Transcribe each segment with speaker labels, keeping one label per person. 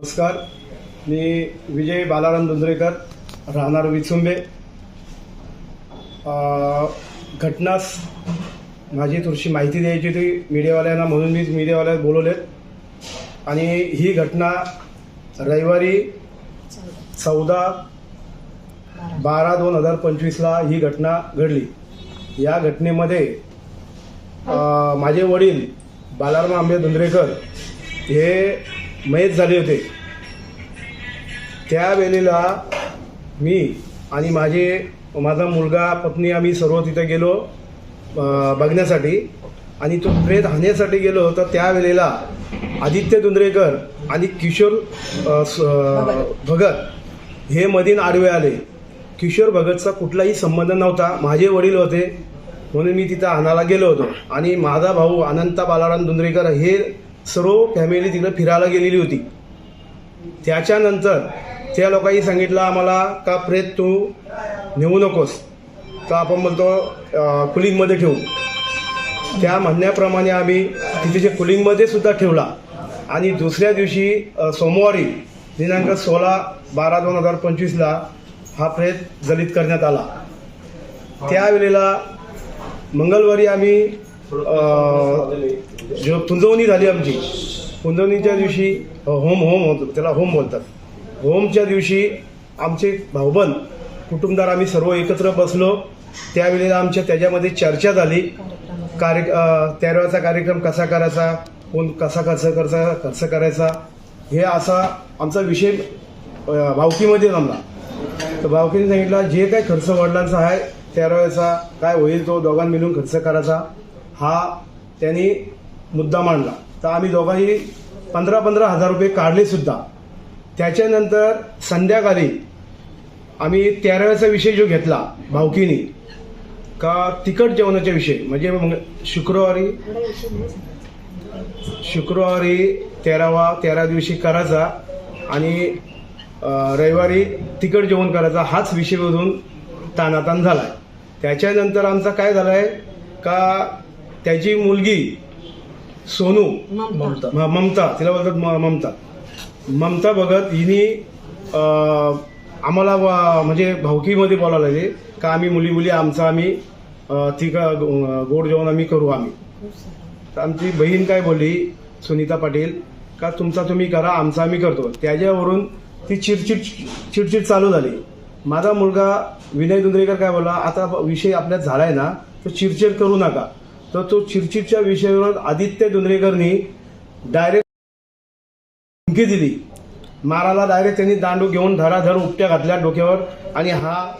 Speaker 1: नमस्कार, मी विजय बालाराम दुंद्रेकर, राहणार विचुंबे. घटनास माझी थोडीशी माहिती द्यायची होती मीडियावाल्यांना, म्हणून मी मीडियावाल्याला बोलवले. आणि ही घटना रविवारी 14/12/2025 ही घटना घडली. या घटनेमध्ये माझे वडील बालाराम आंबे दुंद्रेकर हे मयत झाले होते. त्यावेळेला मी आणि माझा मुलगा, पत्नी आम्ही सर्व तिथे गेलो बघण्यासाठी. आणि तो प्रेत हाणण्यासाठी गेलो तर त्यावेळेला आदित्य दुंद्रेकर आणि किशोर भगत हे मधीन आडवे आले. किशोर भगतचा कुठलाही संबंध नव्हता, माझे वडील होते म्हणून मी तिथं आणायला गेलो होतो. आणि माझा भाऊ अनंता बालाराम दुंद्रेकर हे सर्व फॅमिली तिकडे फिरायला गेलेली होती. त्याच्यानंतर त्या लोकांनी सांगितलं आम्हाला का प्रेत तू नेऊ नकोस, तर आपण बोलतो कुलिंगमध्ये ठेवू. त्या म्हणण्याप्रमाणे आम्ही तिथे कुलिंगमध्ये सुद्धा ठेवला. आणि दुसऱ्या दिवशी सोमवारी दिनांक 16/12/2025 हा प्रेत जलित करण्यात आला. त्यावेळेला मंगळवारी आम्ही जो पुंजवणी झाली आमची, पुंजवणीच्या दिवशी होम होतो, त्याला होम बोलतात. होमच्या दिवशी आमचे भाऊबंद कुटुंबदार आम्ही सर्व एकत्र बसलो. त्यावेळेला आमच्या त्याच्यामध्ये चर्चा झाली. तेराव्याचा कार्यक्रम कसा करायचा, कोण कसा खर्च करायचा, हे असा आमचा विषय भावकीमध्ये जमला. तर भावकीने सांगितलं जे काही खर्च वडिलांचा आहे 13व्याचा काय होईल तो दोघांनी मिळून खर्च करायचा, हा त्यांनी मुद्दा मांडला. तर आम्ही दोघांनी 15,000 रुपये काढले सुद्धा. त्याच्यानंतर संध्याकाळी आम्ही 13व्याचा विषय जो घेतला भावकीने, का तिखट जेवणाचा विषय, म्हणजे शुक्रवारी 13 दिवशी करायचा आणि रविवारी तिखट जेवण करायचा, हाच विषय मधून ताणाताण झाला. त्याच्यानंतर आमचा काय झाला आहे का त्याची मुलगी सोनू, ममता तिला बोलतात ममता भगत, हिने आम्हाला म्हणजे भावकीमध्ये बोलायला लागले का आम्ही मुली आम्ही गोड जेवण आम्ही करू आम्ही. तर आमची बहीण काय बोलली सुनीता पाटील का तुमचा तुम्ही करा, आमचा आम्ही करतो. त्याच्यावरून ती चिडचिड चालू झाली. माझा मुलगा विनय दुंद्रेकर काय बोलला, आता विषय आपल्यात झालाय ना तर चिडचिड करू नका. तर तो चिडचिडच्या विषयावर आदित्य दुंद्रेकरनी डायरेक्ट धमकी दिली मारायला. डायरेक्ट त्यांनी दांडू घेऊन धराधर उपट्या घातल्या डोक्यावर. आणि हा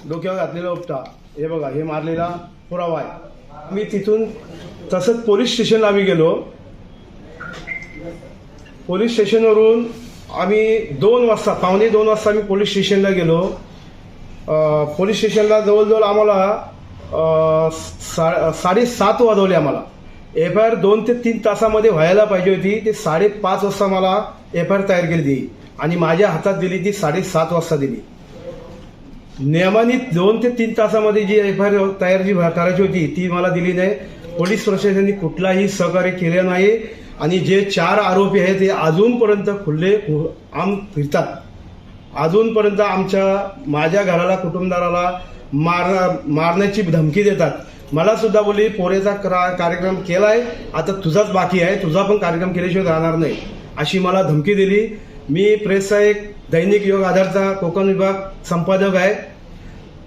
Speaker 1: डोक्यावर घातलेला उपटा हे बघा, हे मारलेला पुरावा आहे. मी तिथून तसंच पोलीस स्टेशनला आम्ही गेलो. पोलीस स्टेशनवरून आम्ही 2 वाजता, पावणे 2 वाजता आम्ही पोलीस स्टेशनला गेलो. पोलीस स्टेशनला जवळजवळ आम्हाला 7:30 वाजवले. आम्हाला FIR 2 ते 3 तासामध्ये व्हायला पाहिजे होती, ते 5:30 वाजता मला FIR तयार केली ती. आणि माझ्या हातात दिली ती 7:30 वाजता दिली. नियमाने 2 ते 3 तासामध्ये जी FIR तयार जी करायची होती ती मला दिली नाही. पोलीस प्रशासनाने कुठलाही सहकार्य केले नाही. आणि जे 4 आरोपी आहेत ते अजूनपर्यंत खुले आम फिरतात. अजूनपर्यंत माझ्या घराला, कुटुंबदाराला मारण्याची धमकी देतात. मला सुद्धा बोलली पोरेचा कार्यक्रम केलाय, आता तुझाच बाकी आहे, तुझा पण कार्यक्रम केल्याशिवाय राहणार नाही, अशी मला धमकी दिली. मी प्रेसचा एक दैनिक योग आधारचा कोकण विभाग संपादक आहे.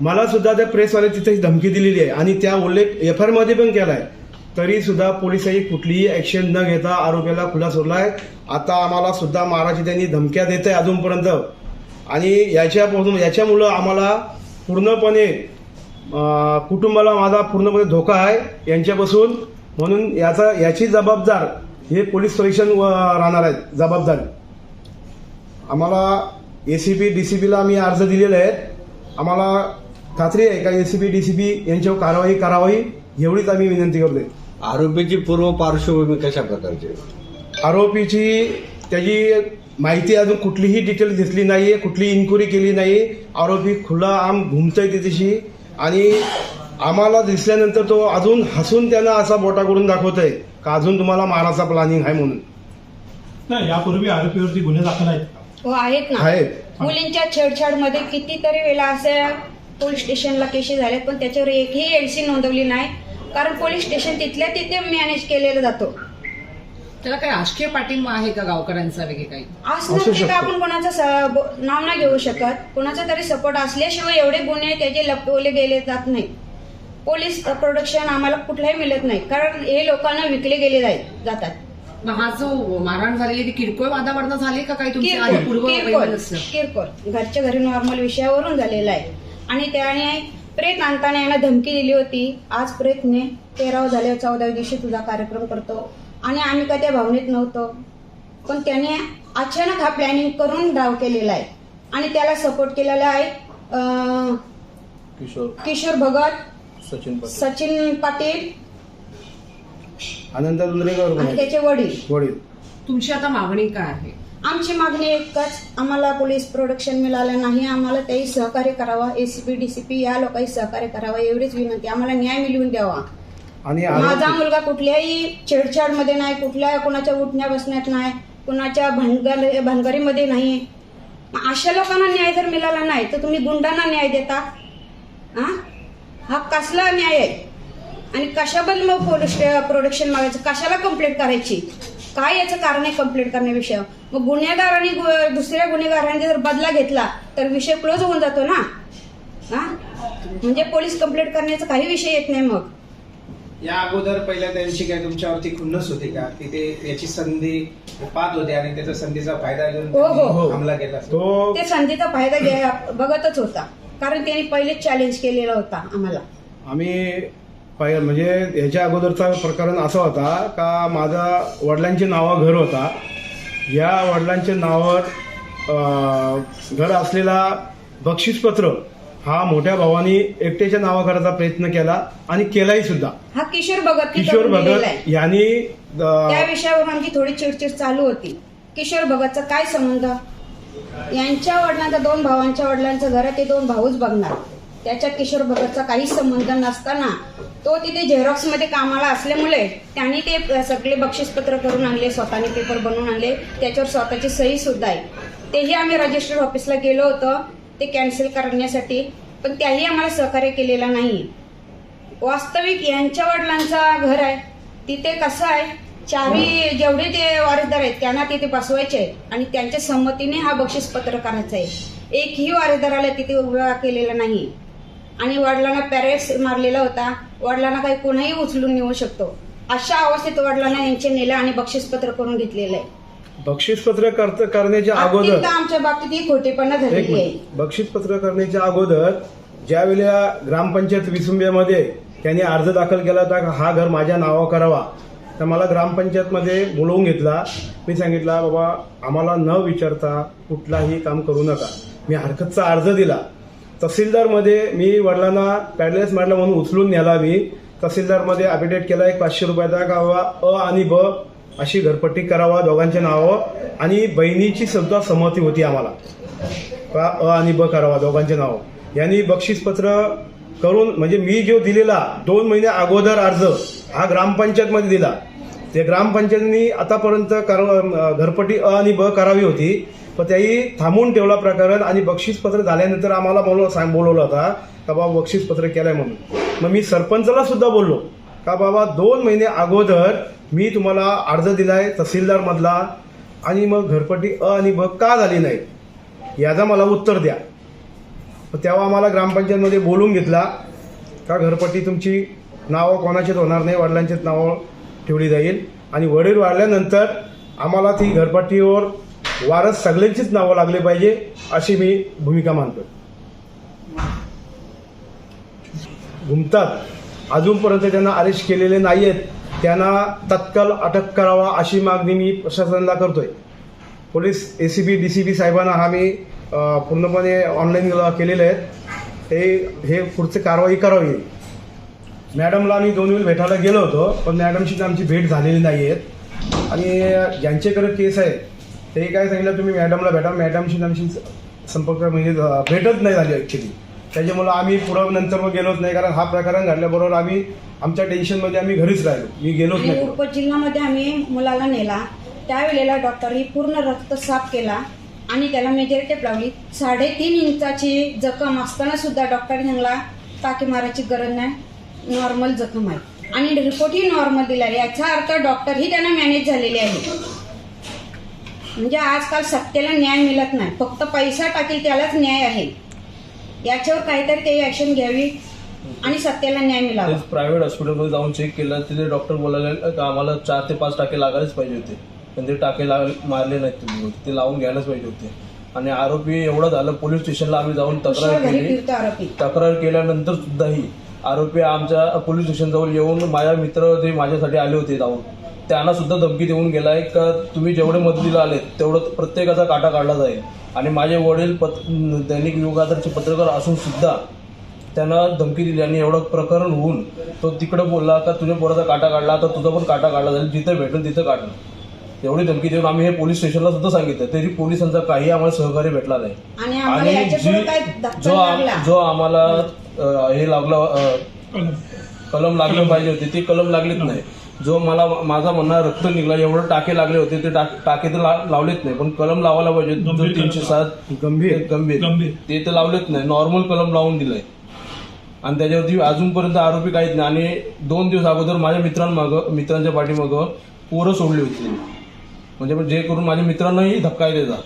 Speaker 1: मला सुद्धा त्या प्रेसवाले तिथे धमकी दिलेली आहे आणि त्या उल्लेख FIR मध्ये पण केलाय. तरी सुद्धा पोलिसांनी कुठलीही ऍक्शन न घेता आरोपीला खुला सोडलाय. आता आम्हाला सुद्धा मारायची त्यांनी धमक्या देत आहे अजूनपर्यंत. आणि याच्यामुळं आम्हाला पूर्णपणे कुटुंबाला माझा पूर्णपणे धोका आहे यांच्यापासून. म्हणून याची जबाबदार हे पोलीस स्टेशन राहणार आहेत जबाबदार. आम्हाला ACP DCPला आम्ही अर्ज दिलेले आहेत. आम्हाला खात्री आहे का ACP DCP यांच्यावर कारवाई करावी एवढीच आम्ही विनंती करतोय.
Speaker 2: आरोपीची पूर्व पार्श्वभूमी कशा प्रकारची,
Speaker 1: आरोपीची त्याची माहिती अजून कुठलीही डिटेल घेतली नाहीये, कुठलीही इन्क्वायरी केली नाही. आरोपी खुला आम घुमतोय तिथेशी. आणि आम्हाला दिसल्यानंतर तो अजून हसून त्यांना असा बोटा करून दाखवतोय का अजून तुम्हाला मारायचा प्लॅनिंग आहे म्हणून.
Speaker 3: नाही, यापूर्वी आरोपीवरती गुन्हे दाखल आहेत का?
Speaker 4: हो आहेत ना.
Speaker 1: आहेत.
Speaker 4: मुलींच्या छेडछाडमध्ये कितीतरी वेळा असे पोलीस स्टेशनला केसेस झालेत, पण त्याच्यावर एकही एलसी नोंदवली नाही. कारण पोलीस स्टेशन तिथल्या तिथे मॅनेज केलेलं जातो.
Speaker 5: त्याला काही राजकीय पाठिंबा आहे का गावकऱ्यांचा वगैरे काही?
Speaker 4: असं
Speaker 1: असू
Speaker 4: नसते का
Speaker 1: शकतं.
Speaker 4: आपण कोणाचं नाव नाही घेऊ शकत. कोणाचा तरी सपोर्ट असल्याशिवाय एवढे गुन्हे त्याचे लपवले गेले जात नाहीत. पोलीस प्रोटेक्शन आम्हाला कुठलाही मिळत नाही, कारण हे लोकांना विकले गेले जातात.
Speaker 5: मग हा जो मारहाण झालेली ती किरकोळ वादावरनं झाली का काही तुमची आधी पूर्व वैमनस्य?
Speaker 4: किरकोळ घरच्या घरी नॉर्मल विषयावरून झालेला आहे. आणि त्याने प्रेत आणताना यांना धमकी दिली होती. आज प्रेतने 13 झाले 14 दिवशी तुझा कार्यक्रम करतो, आणि आम्ही का त्या भावनेत नव्हतो. पण त्याने अचानक हा प्लॅनिंग करून डाव केलेला आहे. आणि त्याला सपोर्ट केलेला आहे किशोर भगत, सचिन पाटील
Speaker 1: अनंत दुंद्रेकर
Speaker 4: आणि त्याचे वडील.
Speaker 5: तुमची आता मागणी काय आहे?
Speaker 4: आमची मागणी एकच, आम्हाला पोलीस प्रोटेक्शन मिळालं नाही. आम्हाला त्याही सहकार्य करावा. एसीपी डीसीपी या लोकांनी सहकार्य करावा एवढीच विनंती. आम्हाला न्याय मिळवून द्यावा.
Speaker 1: आणि
Speaker 4: माझा मुलगा कुठल्याही छेडछाडमध्ये नाही, कुठल्या कुणाच्या उठण्या बसण्यात नाही, कुणाच्या भानगरीमध्ये नाही. अशा लोकांना न्याय जर मिळाला नाही तर तुम्ही गुंडांना न्याय देता? हा कसला न्याय आहे? आणि कशाबद्दल मग पोलीस प्रोटेक्शन मागायचं? कशाला कंप्लेंट करायची? काय याचं कारण आहे कंप्लेंट करण्याविषयी? मग गुन्हेगार आणि दुसऱ्या गुन्हेगारांनी जर बदला घेतला तर विषय क्लोज होऊन जातो ना. म्हणजे पोलीस कंप्लेंट करण्याचा काही विषय येत नाही. मग
Speaker 6: या अगोदर पहिल्या त्यांची काय तुमच्यावरती खुन्नस होती का की ते याची संधी पाहत होते आणि त्याचा संधीचा फायदा घेऊन
Speaker 4: हो, हो.
Speaker 6: त्यांनी हमला केला?
Speaker 1: तो
Speaker 4: ते संधीचा फायदा बघतच होता, कारण त्यांनी पहिलेच चॅलेंज केलेला होता आम्हाला.
Speaker 1: आम्ही म्हणजे ह्याच्या अगोदरचा प्रकरण असा होता का माझा वडिलांची नावावर घर होता. या वडिलांच्या नावावर घर असलेला बक्षीसपत्र हा मोठ्या भावानी एकट्याच्या नावा करायचा प्रयत्न केला आणि केलाही सुद्धा.
Speaker 4: हा किशोर भगत
Speaker 1: यांनी
Speaker 4: त्या विषयावर आमची थोडी चिडचिड चालू होती. किशोर भगतचा काय संबंध? यांच्या वडिलांचा 2 भावांच्या वडिलांचं घर आहे, ते 2 भाऊच बघणार. त्याच्यात किशोर भगतचा काही संबंध नसताना तो तिथे झेरॉक्स मध्ये कामाला असल्यामुळे त्यांनी ते सगळे बक्षीसपत्र करून आणले, स्वतःने पेपर बनवून आणले, त्याच्यावर स्वतःची सही सुद्धा आहे. तेही आम्ही रजिस्टर ऑफिसला गेलो होतो ते कॅन्सल करण्यासाठी, पण त्याही आम्हाला सहकार्य केलेला नाही. वास्तविक यांच्या वडिलांचा घर आहे, तिथे कसं आहे, चारी जेवढे ते वारसदार आहेत त्यांना तिथे बसवायचे आहे आणि त्यांच्या संमतीने हा बक्षीसपत्र करायचं आहे. एकही वारसदाराला तिथे उभा केलेला नाही. आणि वडिलांना पॅरेस मारलेला होता. वडिलांना काही कोणाही उचलून नेऊ शकतो अशा अवस्थेत वडिलांना यांचे नेलं आणि बक्षीसपत्र करून घेतलेलं आहे.
Speaker 1: बक्षीसपत्र करण्याच्या अगोदर
Speaker 4: आमच्या बाबतीत ही खोटेपणा झालेली आहे.
Speaker 1: बक्षीसपत्र करण्याच्या अगोदर ज्या वेळेला ग्रामपंचायत विसुंब्यामध्ये त्यांनी अर्ज दाखल केला होता हा घर माझ्या नावावर करावा, तर मला ग्रामपंचायतमध्ये बोलवून घेतला. मी सांगितला बाबा आम्हाला न विचारता कुठलाही काम करू नका. मी हरकतचा अर्ज दिला. तहसीलदारमध्ये मी वडिलांना पॅडलेस मारला म्हणून उचलून नेला. मी तहसीलदारमध्ये अफिडेविट केला एक 500 रुपयाचा का बाबा अ आणि ब अशी घरपट्टी करावा दोघांच्या नावावर, आणि बहिणीची सुद्धा संमती होती आम्हाला का अ आणि ब करावा दोघांच्या नावावर. यांनी बक्षीसपत्र करून म्हणजे मी जो दिलेला 2 महिने अगोदर अर्ज हा ग्रामपंचायतमध्ये दिला. ते ग्रामपंचायतीने आतापर्यंत घरपट्टी अ आणि ब करावी होती, पण त्याही थांबवून ठेवला प्रकरण. आणि बक्षीसपत्र झाल्यानंतर आम्हाला बोलवलं होता का बाबा बक्षीसपत्र केलंय म्हणून. मग मी सरपंचाला सुद्धा बोललो का बाबा 2 महिने अगोदर मी तुम्हाला अर्ज दिलाय तहसीलदार मधला, आणि मग घरपट्टी अ आणि ब का झाली नाही याचा मला उत्तर द्या. तेव्हा आम्हाला ग्रामपंचायतमध्ये बोलून घेतला का घरपट्टी तुमची नावं कोणाचीच होणार नाही, वडिलांच्याच नावावर ठेवली जाईल. आणि वडील वाढल्यानंतर आम्हाला ती घरपट्टीवर वारस सगळ्यांचीच नावं लागली पाहिजे अशी मी भूमिका मानतो. घुमतात अजूनपर्यंत त्यांना अरेस्ट केलेले नाहीयेत, त्यांना तत्काळ अटक करावा अशी मागणी मी प्रशासनाला करतोय. पोलीस एसीपी डीसीपी साहेबांना हा मी पूर्णपणे ऑनलाईन केलेले आहेत. हे पुढची कारवाई करावी. मॅडमला आम्ही 2 वेळ भेटायला गेलो होतो, पण मॅडमशी आमची भेट झालेली नाही आहे. आणि ज्यांच्याकडे केस आहे ते काय सांगितलं तुम्ही मॅडमला भेटा. मॅडमशी आमची संपर्क म्हणजे भेटच नाही झाली ॲक्च्युली. त्याच्यामुळं आम्ही पुढं नंतर मग गेलोच नाही, कारण हा प्रकरण घडल्याबरोबर आम्ही आमच्या टेन्शनमध्ये आम्ही घरीच राहिलो. मी गेलोच नाही.
Speaker 4: उपजिल्ह्यामध्ये आम्ही मुलाला नेला. त्यावेळेला डॉक्टरनी पूर्ण रक्त साफ केला आणि त्याला मेजर टेप लावली. 3.5 इंचाची जखम असताना सुद्धा डॉक्टरने सांगला टाके मारायची गरज नाही, नॉर्मल जखम आहे आणि रिपोर्टही नॉर्मल दिला. याचा अर्थ डॉक्टरही त्यांना मॅनेज झालेले आहे. म्हणजे आजकाल सत्तेला न्याय मिळत नाही, फक्त पैसा टाकेल त्यालाच न्याय आहे. याच्यावर काहीतरी ते ऍक्शन घ्यावी आणि सत्तेला न्याय मिळावा.
Speaker 7: प्रायव्हेट हॉस्पिटलमध्ये जाऊन चेक केलं, तिथे डॉक्टर बोलायला की आम्हाला 4 ते 5 टाके लागायलाच पाहिजे होते, पण ते टाके मारले नाहीत तुम्ही, ते लावून घ्यायलाच पाहिजे होते. आणि आरोपी एवढं झालं, पोलीस स्टेशनला आम्ही जाऊन तक्रार
Speaker 4: घरी
Speaker 7: केली.
Speaker 4: फिरतो आरोपी.
Speaker 7: तक्रार केल्यानंतर सुद्धाही आरोपी आमच्या पोलीस स्टेशनजवळ येऊन माझ्या मित्र जे माझ्यासाठी आले होते जाऊन त्यांना सुद्धा धमकी देऊन गेलाय का तुम्ही जेवढे मदतीला आलेत तेवढं प्रत्येकाचा काटा काढला जाईल. आणि माझे वडील दैनिक युगादरचे पत्रकार असून सुद्धा त्यांना धमकी दिली आणि एवढं प्रकरण होऊन तो तिकडे बोलला का तुझ्या पोराचा काटा काढला तर तुझा पण काटा काढला जाईल, जिथं भेटेल तिथं काढलं. एवढी धमकी देऊन आम्ही हे पोलीस स्टेशनला सुद्धा सांगितलं, तरी पोलिसांचा काही आम्हाला सहकार्य भेटला नाही.
Speaker 4: आणि आम्हाला याच्यापुढे काय धक्का लागला.
Speaker 7: जो आम्हाला हे लागलं कलम लागलं पाहिजे होते ते कलम लागलेच नाही. जो मला माझा म्हणणं रक्त निघला, एवढं टाके लागले होते ते टाके तर लावलेच नाही, पण कलम लावायला पाहिजे.
Speaker 3: गंभीर
Speaker 7: 307
Speaker 1: गंभीर
Speaker 7: गंभीर ते तर लावलेच नाही, नॉर्मल कलम लावून दिलंय. आणि त्याच्यावरती अजूनपर्यंत आरोपी काहीच नाही. आणि 2 दिवस अगोदर माझ्या मित्रांच्या पाठीमागं पोरं सोडली होती. म्हणजे जे करून माझ्या मित्रांनाही धक्का आहे त्याचा.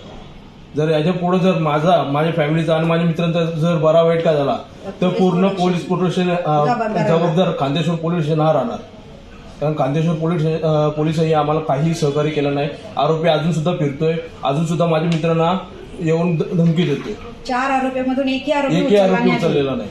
Speaker 7: जर याच्या पुढे जर माझ्या फॅमिलीचा आणि माझ्या मित्रांचा जर बरा वाईट काय झाला तर पूर्ण पोलीस प्रोटेक्शन जबाबदार खांदेश्वर पोलीस स्टेशन हा राहणार. कारण खांदेश्वर पोलिसही आम्हाला काही सहकार्य केलं नाही. आरोपी अजून सुद्धा फिरतोय, अजून सुद्धा माझ्या मित्रांना येऊन धमकी देतोय.
Speaker 4: 4 आरोपीमधून एकही आरोपी
Speaker 7: एकही आरोपी
Speaker 4: उचलला नाही.
Speaker 7: उचललेला नाही.